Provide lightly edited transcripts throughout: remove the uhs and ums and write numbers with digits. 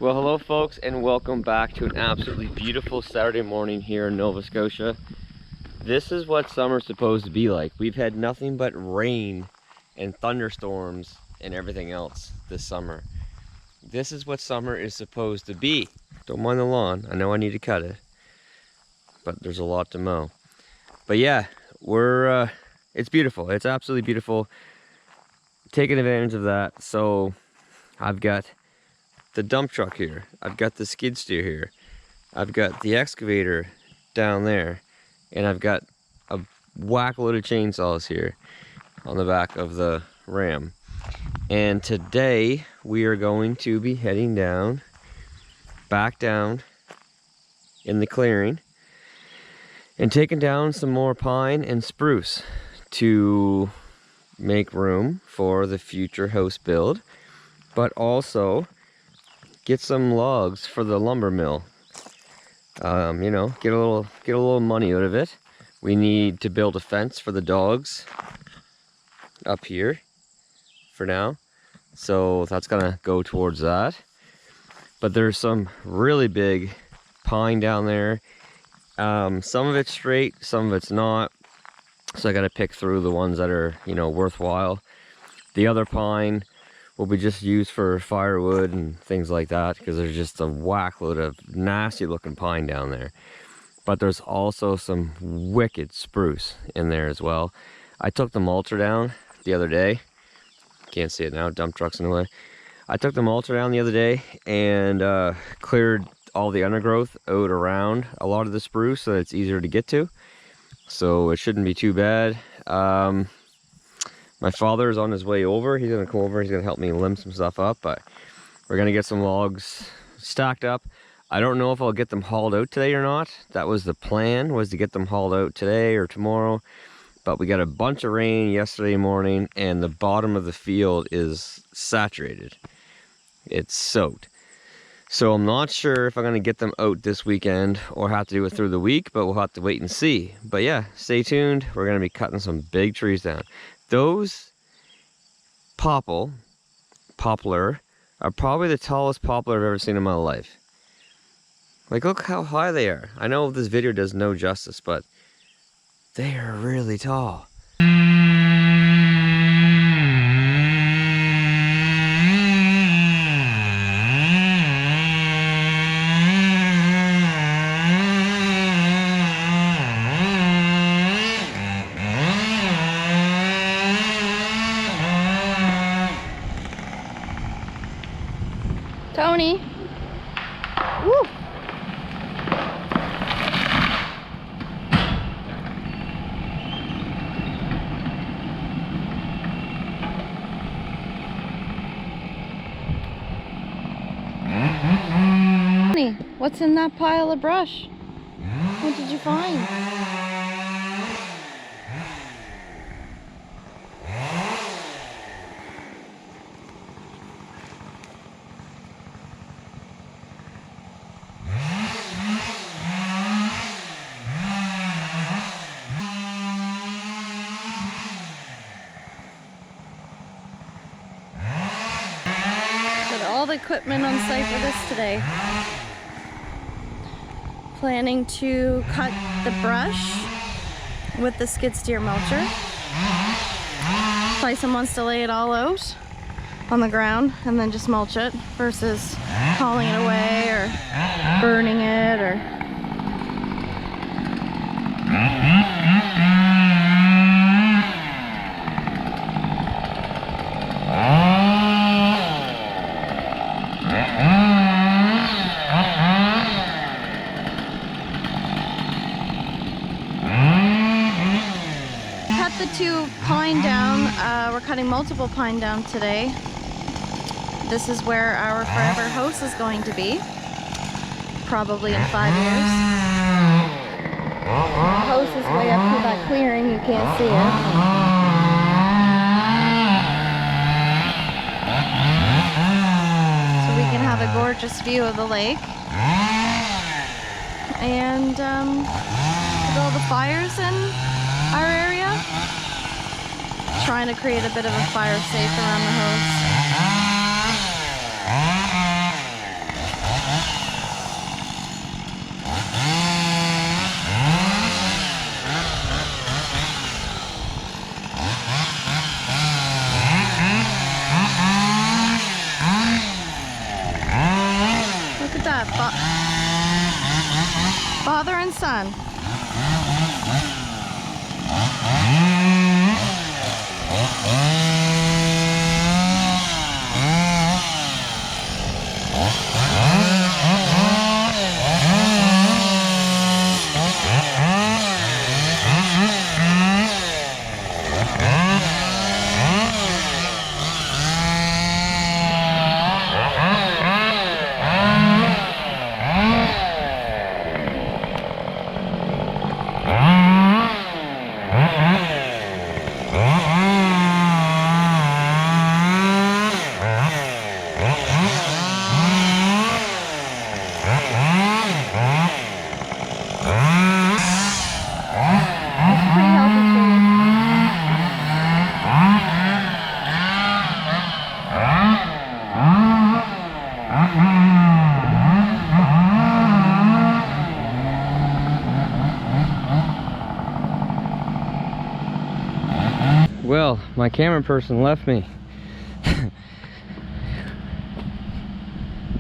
Well, hello folks, and welcome back to an absolutely beautiful Saturday morning here in Nova Scotia. This is what summer's supposed to be like. We've had nothing but rain and thunderstorms and everything else this summer. This is what summer is supposed to be. Don't mind the lawn. I know I need to cut it, but there's a lot to mow. But yeah, it's beautiful. It's absolutely beautiful. Taking advantage of that. So I've got the dump truck here. I've got the skid steer here. I've got the excavator down there. And I've got a whack load of chainsaws here on the back of the Ram. And today we are going to be heading back down in the clearing and taking down some more pine and spruce to make room for the future house build, but also get some logs for the lumber mill. You know, get a little money out of it. We need to build a fence for the dogs up here for now, so that's gonna go towards that. But there's some really big pine down there. Some of it's straight, some of it's not, so I got to pick through the ones that are, you know, worthwhile. The other pine will be just used for firewood and things like that, because there's just a whack load of nasty looking pine down there. But there's also some wicked spruce in there as well. I took the mulcher down the other day. Can't see it now, dump truck's in the way. I took the mulcher down the other day and cleared all the undergrowth out around a lot of the spruce so that it's easier to get to. So it shouldn't be too bad. My father is on his way over. He's gonna come over, he's gonna help me limb some stuff up, but we're gonna get some logs stacked up. I don't know if I'll get them hauled out today or not. That was the plan, was to get them hauled out today or tomorrow. But we got a bunch of rain yesterday morning and the bottom of the field is saturated. It's soaked. So I'm not sure if I'm gonna get them out this weekend or have to do it through the week, but we'll have to wait and see. But yeah, stay tuned. We're gonna be cutting some big trees down. Those poplar are probably the tallest poplar I've ever seen in my life. Like, look how high they are. I know this video does no justice, but they are really tall. Tony. Woo. Tony, what's in that pile of brush? What did you find? All the equipment on site for this today. Planning to cut the brush with the skid steer mulcher. Tyson wants to lay it all out on the ground and then just mulch it versus hauling it away or burning it or two pine down. We're cutting multiple pine down today. This is where our forever house is going to be, probably in 5 years. The house is way up to that clearing, you can't see it. So we can have a gorgeous view of the lake. And with all the fires in our area, trying to create a bit of a fire safe around the house. Father and son. Well, my camera person left me.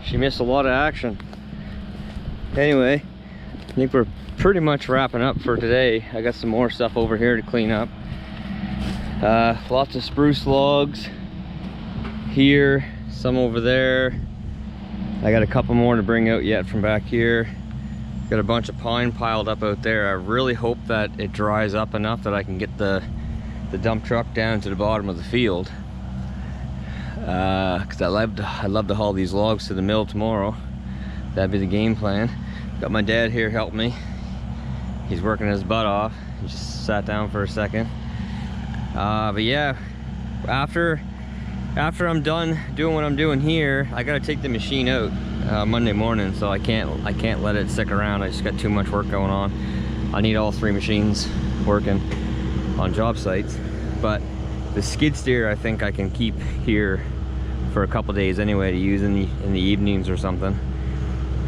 She missed a lot of action. Anyway, I think we're pretty much wrapping up for today. I got some more stuff over here to clean up. Lots of spruce logs here, some over there. I got a couple more to bring out yet from back here. Got a bunch of pine piled up out there. I really hope that it dries up enough that I can get the dump truck down to the bottom of the field, because I'd love to haul these logs to the mill tomorrow. That'd be the game plan. Got my dad here helping me. He's working his butt off. He just sat down for a second. But yeah, after I'm done doing what I'm doing here, I gotta take the machine out Monday morning, so I can't let it stick around. I just got too much work going on. I need all 3 machines working on job sites. But the skid steer I think I can keep here for a couple days anyway to use in the evenings or something.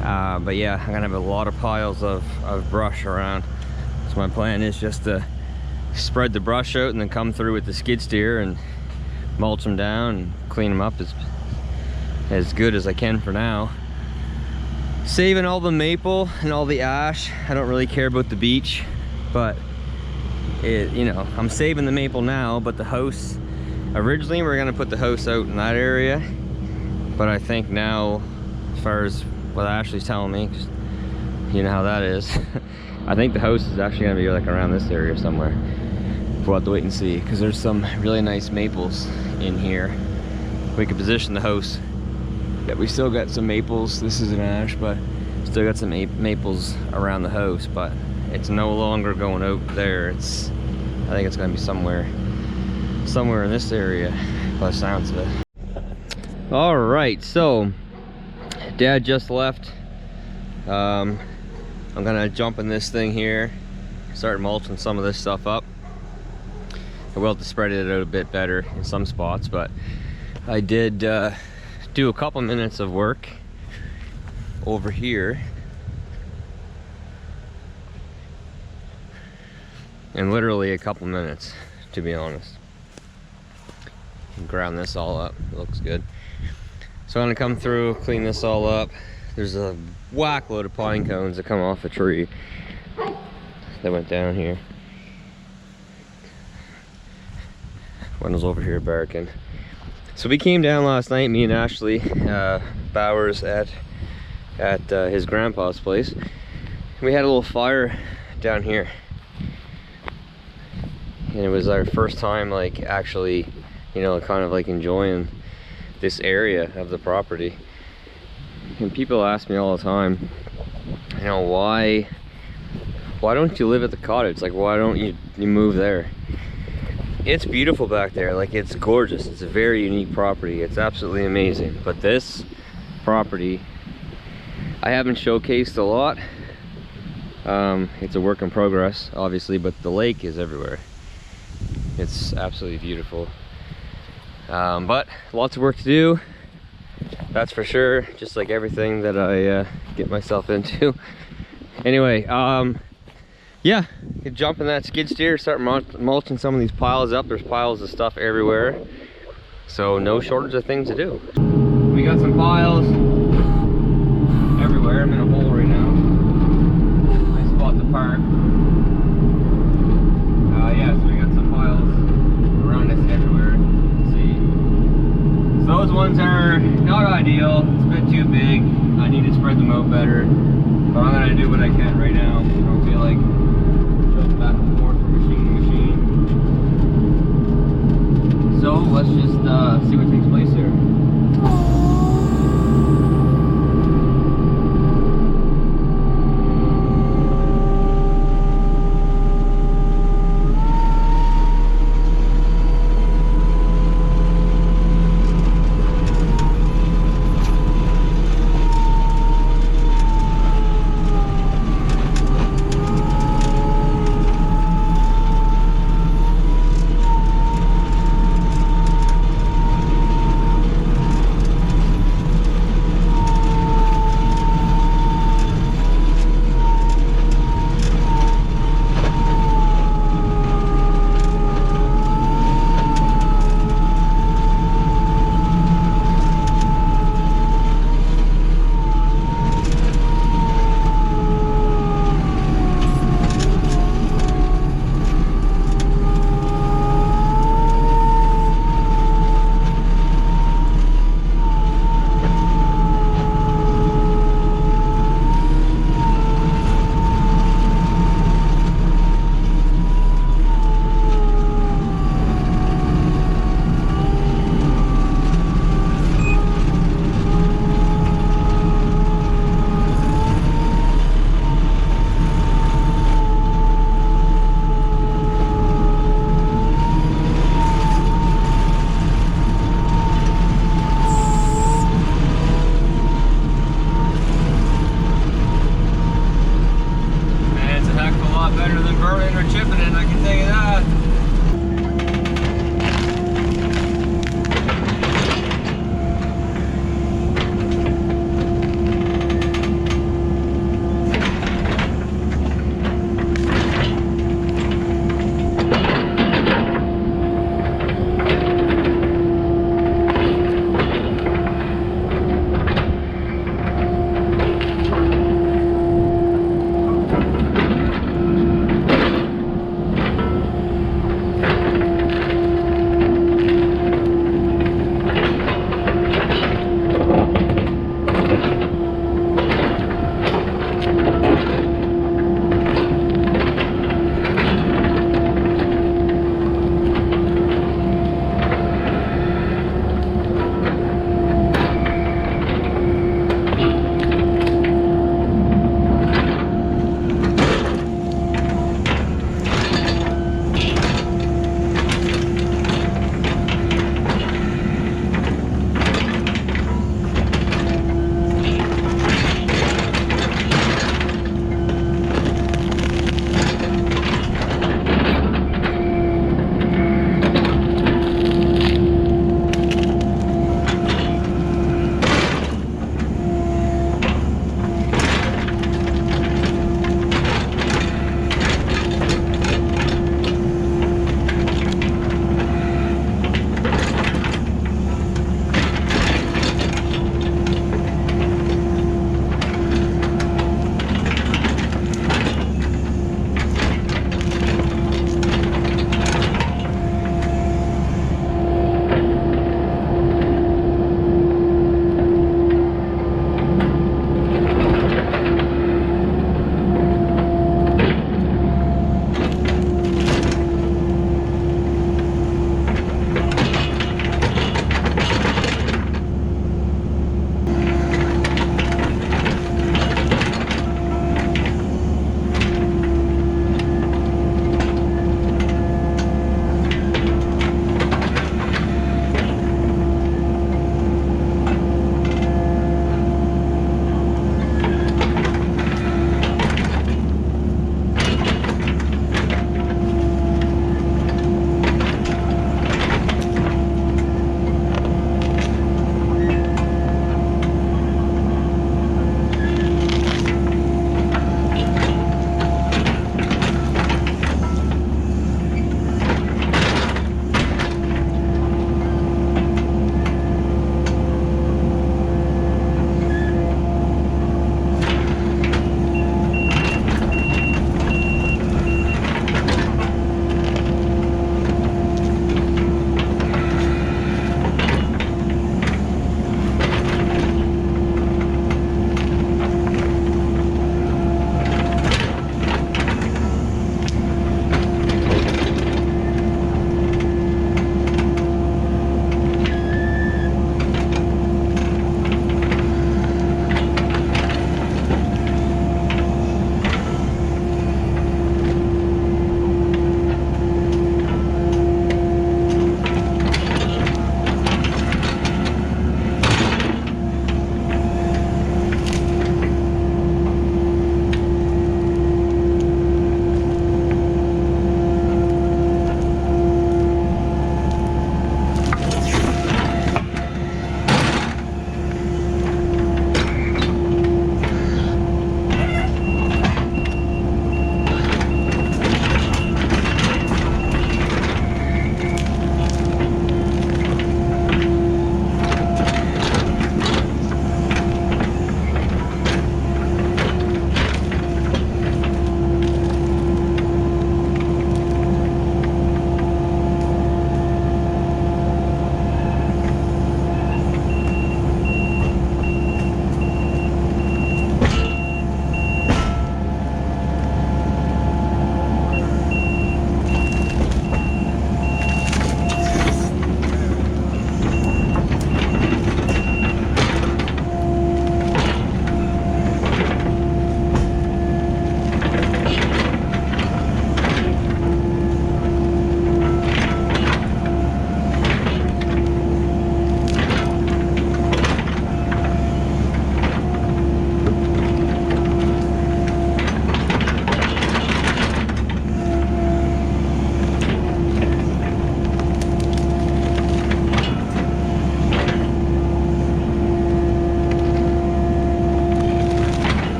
But yeah, I'm gonna have a lot of piles of brush around, so my plan is just to spread the brush out and then come through with the skid steer and mulch them down and clean them up as good as I can for now. Saving all the maple and all the ash. I don't really care about the beech, but you know, I'm saving the maple now. But the house, originally we were gonna put the house out in that area, but I think now, as far as what Ashley's telling me, 'cause you know how that is, I think the house is actually gonna be like around this area somewhere. We'll have to wait and see, because there's some really nice maples in here. We could position the house. Yeah, we still got some maples. This is an ash, but still got some maples around the house, but it's no longer going out there. I think it's gonna be somewhere in this area by the sounds of it. All right, so Dad just left. I'm gonna jump in this thing here, start mulching some of this stuff up. I will have to spread it out a bit better in some spots, but I did do a couple minutes of work over here. And literally a couple minutes, to be honest. Ground this all up, it looks good. So I'm gonna come through, clean this all up. There's a whack load of pine cones that come off a tree that went down here. One was over here barking. So we came down last night, me and Ashley Bowers at his grandpa's place. We had a little fire down here. And it was our first time like actually, you know, kind of like enjoying this area of the property. And people ask me all the time, you know, why don't you live at the cottage? Like, why don't you move there? It's beautiful back there, like it's gorgeous. It's a very unique property. It's absolutely amazing. But this property, I haven't showcased a lot. It's a work in progress, obviously, but the lake is everywhere. It's absolutely beautiful. But lots of work to do, that's for sure, just like everything that I get myself into. Anyway, yeah, you jump in that skid steer, start mulching some of these piles up. There's piles of stuff everywhere, so no shortage of things to do. We got some piles everywhere. everywhere. I'm in a hole right now. Nice spot to park. Yeah, so we got some piles around us everywhere. Let's see. So those ones are not ideal. It's a bit too big. I need to spread them out better. But I'm gonna do what I can right now. I don't feel like jumping back and forth from machine to machine. So let's just see what takes place here.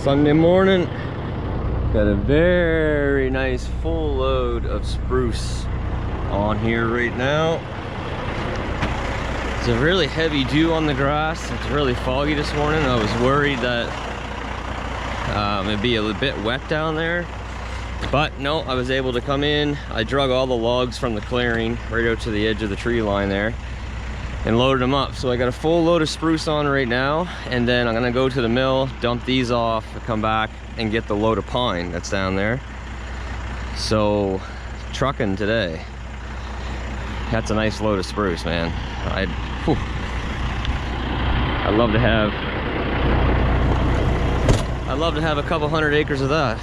Sunday morning. Got a very nice full load of spruce on here right now. It's a really heavy dew on the grass. It's really foggy this morning. I was worried that it'd be a little bit wet down there, but no, I was able to come in. I drug all the logs from the clearing right out to the edge of the tree line there and loaded them up. So I got a full load of spruce on right now, and then I'm gonna go to the mill, dump these off, come back and get the load of pine that's down there. So trucking today. That's a nice load of spruce, man. I'd love to have a couple 100 acres of that.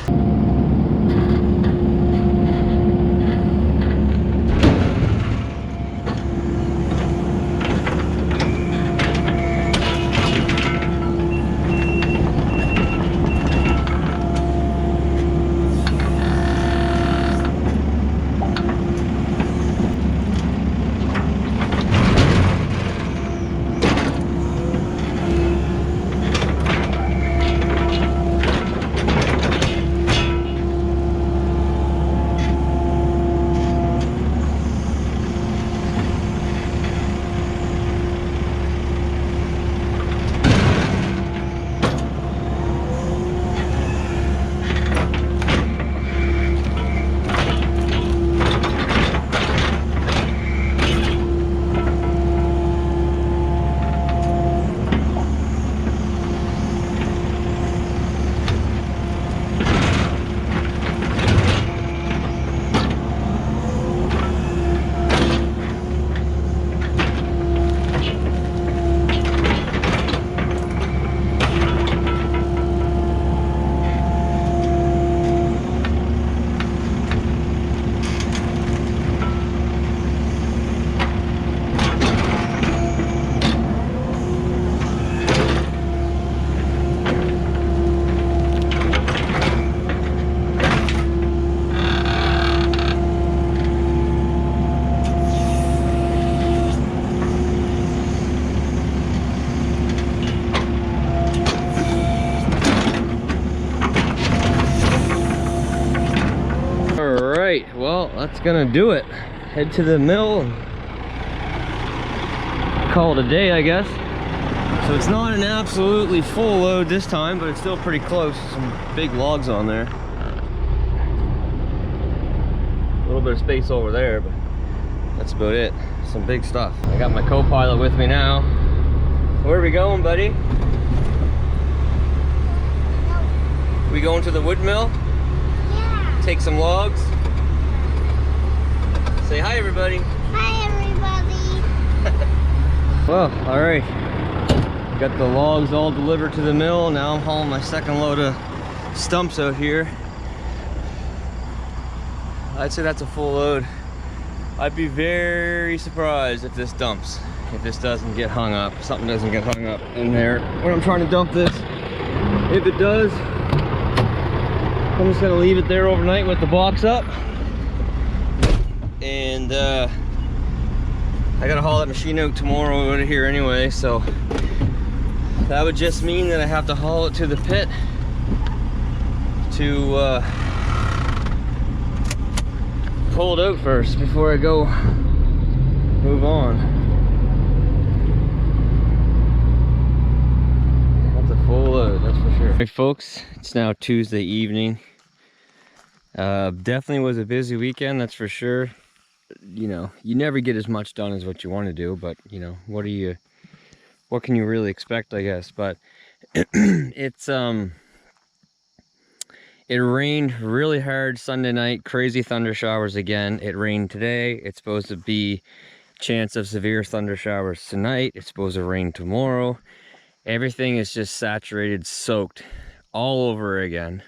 Well, that's gonna do it. Head to the mill and call it a day, I guess. So it's not an absolutely full load this time, but it's still pretty close. Some big logs on there. A little bit of space over there, but that's about it. Some big stuff. I got my co-pilot with me now. Where are we going, buddy? We going to the wood mill? Yeah. Take some logs? Say hi, everybody. Hi, everybody. Well, all right. Got the logs all delivered to the mill. Now I'm hauling my second load of stumps out here. I'd say that's a full load. I'd be very surprised if this dumps. If this doesn't get hung up. Something doesn't get hung up in there when I'm trying to dump this. If it does, I'm just gonna leave it there overnight with the box up. And I gotta haul that machine out tomorrow out of here anyway, so that would just mean that I have to haul it to the pit to pull it out first before I go move on. That's a full load, that's for sure. Hey folks, it's now Tuesday evening. Definitely was a busy weekend, that's for sure. You know, you never get as much done as what you want to do, but you know, what can you really expect, I guess. But it's it rained really hard Sunday night, crazy thunder showers again. It rained today. It's supposed to be chance of severe thunder showers tonight. It's supposed to rain tomorrow. Everything is just saturated, soaked all over again.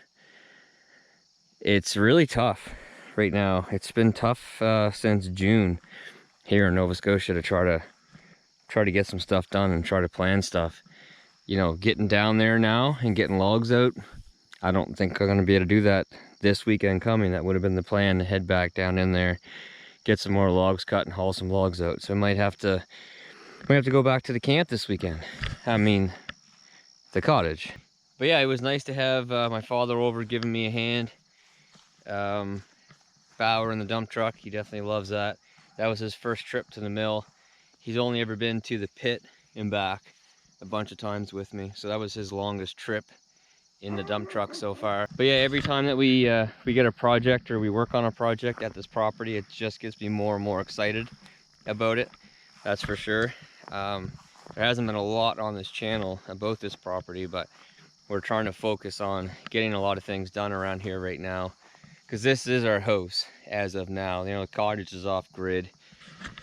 It's really tough right now. It's been tough since June here in Nova Scotia to try to get some stuff done and try to plan stuff. You know, getting down there now and getting logs out, I don't think I'm gonna be able to do that this weekend coming. That would have been the plan, to head back down in there, get some more logs cut and haul some logs out. So I might have to go back to the camp this weekend. I mean, the cottage. But yeah, it was nice to have my father over giving me a hand. Bauer in the dump truck, he definitely loves that. That was his first trip to the mill. He's only ever been to the pit and back a bunch of times with me, so that was his longest trip in the dump truck so far. But yeah, every time that we get a project or we work on a project at this property, it just gets me more and more excited about it. That's for sure. There hasn't been a lot on this channel about this property, but we're trying to focus on getting a lot of things done around here right now, because this is our house as of now. You know, the cottage is off grid.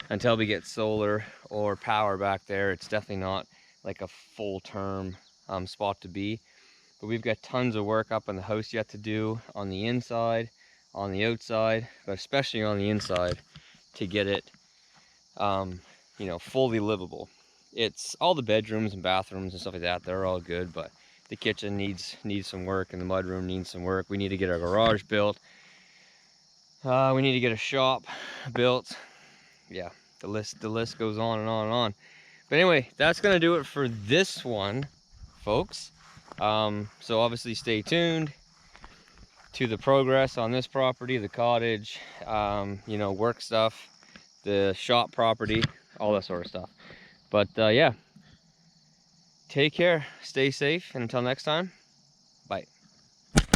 Until we get solar or power back there, it's definitely not like a full-term spot to be. But we've got tons of work up in the house yet to do on the inside, on the outside, but especially on the inside to get it, you know, fully livable. It's all the bedrooms and bathrooms and stuff like that, they're all good, but the kitchen needs some work and the mudroom needs some work. We need to get our garage built. We need to get a shop built. Yeah, the list goes on and on and on. But anyway, that's gonna do it for this one, folks. So obviously stay tuned to the progress on this property, the cottage, you know, work stuff, the shop property, all that sort of stuff. But yeah, take care, stay safe, and until next time, bye.